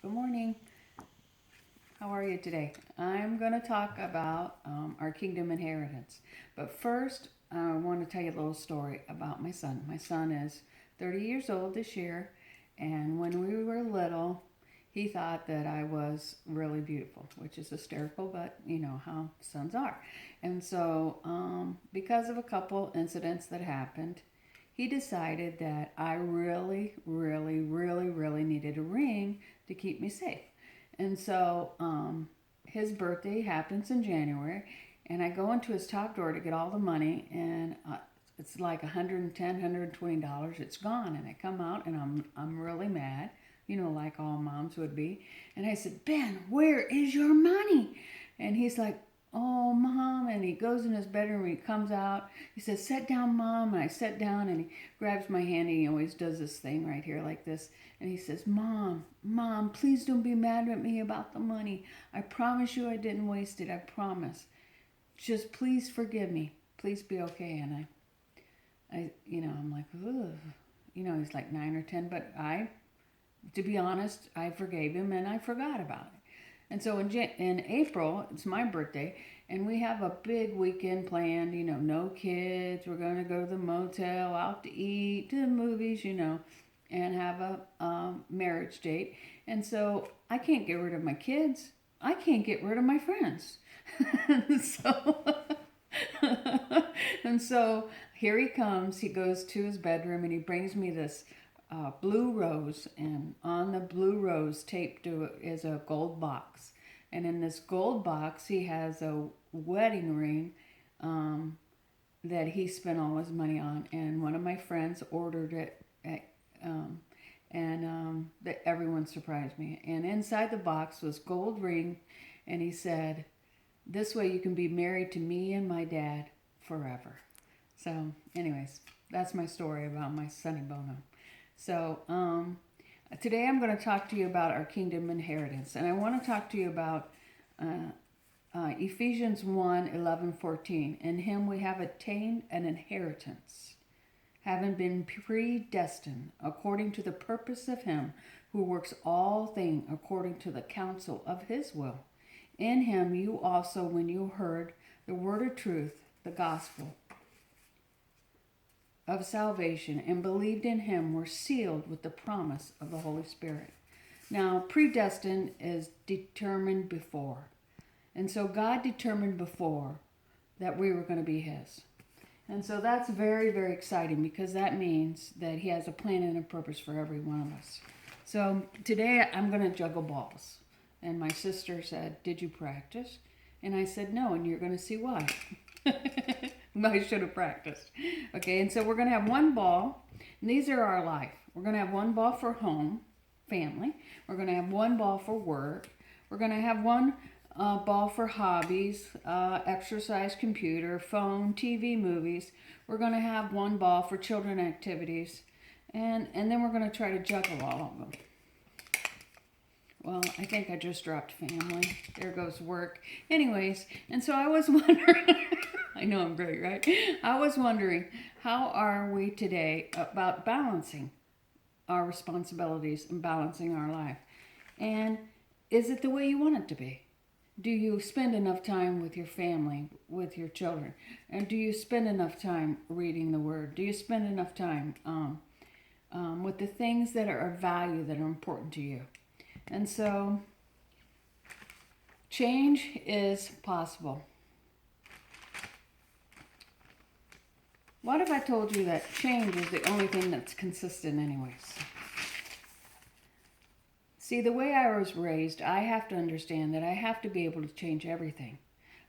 Good morning. How are you today? I'm going to talk about our kingdom inheritance. But first, I want to tell you a little story about my son. My son is 30 years old this year, and when we were little, he thought that I was really beautiful, which is hysterical, but you know how sons are. And so, because of a couple incidents that happened, he decided that I really, really, really, really needed a ring to keep me safe. And so his birthday happens in January, and I go into his top drawer to get all the money, and it's like $110, $120. It's gone, and I come out, and I'm really mad, you know, like all moms would be. And I said, Ben, where is your money? And he's like, oh, Mom. And he goes in his bedroom, he comes out. He says, sit down, Mom. And I sit down, and he grabs my hand, and he always does this thing right here like this. And he says, Mom, please don't be mad at me about the money. I promise you I didn't waste it. I promise. Just please forgive me. Please be okay. And I'm like, ugh. You know, he's like 9 or 10, but to be honest, I forgave him and I forgot about it. And so in April, it's my birthday, and we have a big weekend planned. You know, no kids. We're going to go to the motel, out to eat, to the movies, you know, and have a marriage date. And so I can't get rid of my kids. I can't get rid of my friends. so, and so here he comes. He goes to his bedroom and he brings me this blue rose, and on the blue rose taped to it is a gold box. And in this gold box, he has a wedding ring that he spent all his money on. And one of my friends ordered it, um, and that everyone surprised me. And inside the box was gold ring, and he said, "This way you can be married to me and my dad forever." So, anyways, that's my story about my Sonny Bono. So, today I'm going to talk to you about our kingdom inheritance. And I want to talk to you about Ephesians 1:11-14. In him we have attained an inheritance, having been predestined according to the purpose of him who works all things according to the counsel of his will. In him you also, when you heard the word of truth, the gospel of salvation, and believed in him, were sealed with the promise of the Holy Spirit. Now, predestined is determined before. And so God determined before that we were going to be his. And so that's very, very exciting, because that means that he has a plan and a purpose for every one of us. So today I'm going to juggle balls. And my sister said, "Did you practice?" And I said, "No, and you're going to see why." I should have practiced. Okay, and so we're going to have one ball. And these are our life. We're going to have one ball for home, family. We're going to have one ball for work. We're going to have one ball for hobbies, exercise, computer, phone, TV, movies. We're going to have one ball for children activities. And then we're going to try to juggle all of them. Well, I think I just dropped family. There goes work. Anyways, and so I was wondering, I know I'm great, right? I was wondering, how are we today about balancing our responsibilities and balancing our life? And is it the way you want it to be? Do you spend enough time with your family, with your children? And do you spend enough time reading the Word? Do you spend enough time with the things that are of value, that are important to you? And so, change is possible. What if I told you that change is the only thing that's consistent anyways? See, the way I was raised, I have to understand that I have to be able to change everything.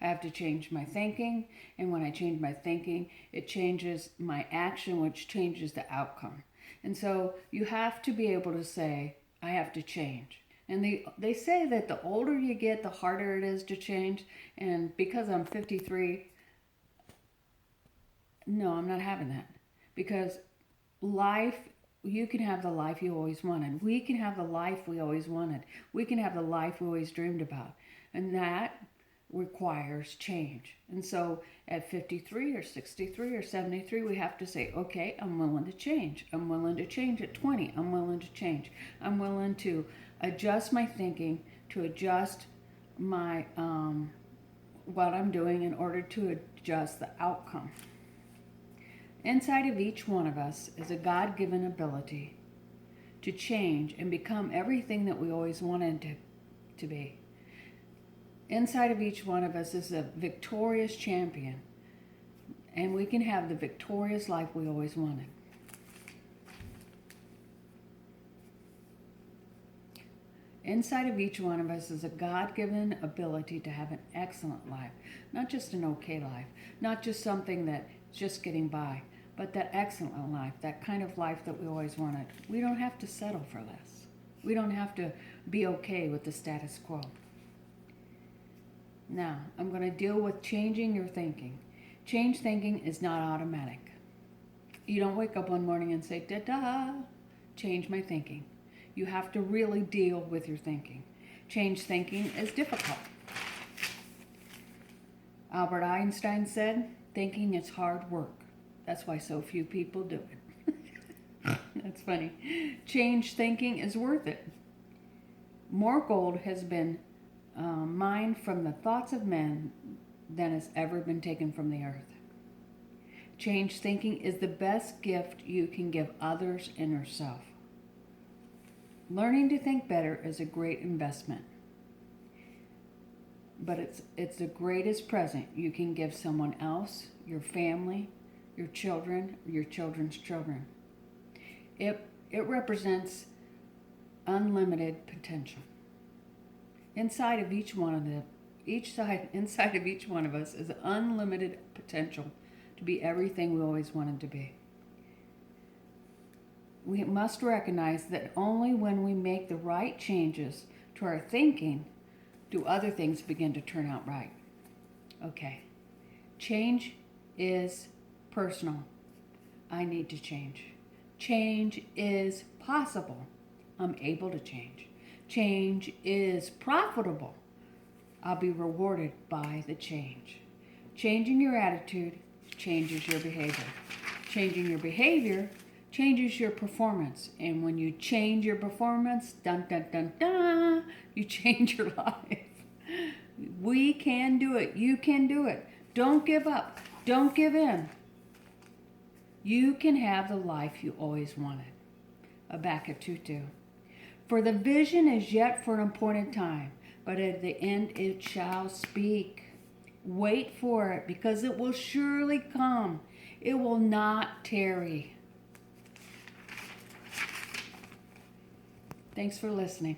I have to change my thinking, and when I change my thinking, it changes my action, which changes the outcome. And so you have to be able to say, I have to change. And they say that the older you get, the harder it is to change. And because I'm 53, no, I'm not having that. Because life, you can have the life you always wanted. We can have the life we always wanted. We can have the life we always dreamed about. And that requires change. And so at 53 or 63 or 73, we have to say, okay, I'm willing to change. I'm willing to change at 20. I'm willing to change. I'm willing to adjust my thinking, to adjust my what I'm doing in order to adjust the outcome. Inside of each one of us is a God-given ability to change and become everything that we always wanted to be. Inside of each one of us is a victorious champion, and we can have the victorious life we always wanted. Inside of each one of us is a God-given ability to have an excellent life, not just an okay life, not just something that's just getting by, but that excellent life, that kind of life that we always wanted. We don't have to settle for less. We don't have to be okay with the status quo. Now, I'm going to deal with changing your thinking. Change thinking is not automatic. You don't wake up one morning and say, da-da, change my thinking. You have to really deal with your thinking. Change thinking is difficult. Albert Einstein said, thinking is hard work. That's why so few people do it. That's funny. Change thinking is worth it. More gold has been mined from the thoughts of men than has ever been taken from the earth. Change thinking is the best gift you can give others and yourself. Learning to think better is a great investment, but it's the greatest present you can give someone else, your family, your children, your children's children. It represents unlimited potential. Inside of each one of us is unlimited potential to be everything we always wanted to be. We must recognize that only when we make the right changes to our thinking do other things begin to turn out right. Okay. Change is personal. I need to change. Change is possible. I'm able to change. Change is profitable. I'll be rewarded by the change. Changing your attitude changes your behavior. Changing your behavior changes your performance. And when you change your performance, dun dun dun dun, you change your life. We can do it. You can do it. Don't give up. Don't give in. You can have the life you always wanted. Habakkuk 2:2. For the vision is yet for an appointed time, but at the end it shall speak. Wait for it, because it will surely come. It will not tarry. Thanks for listening.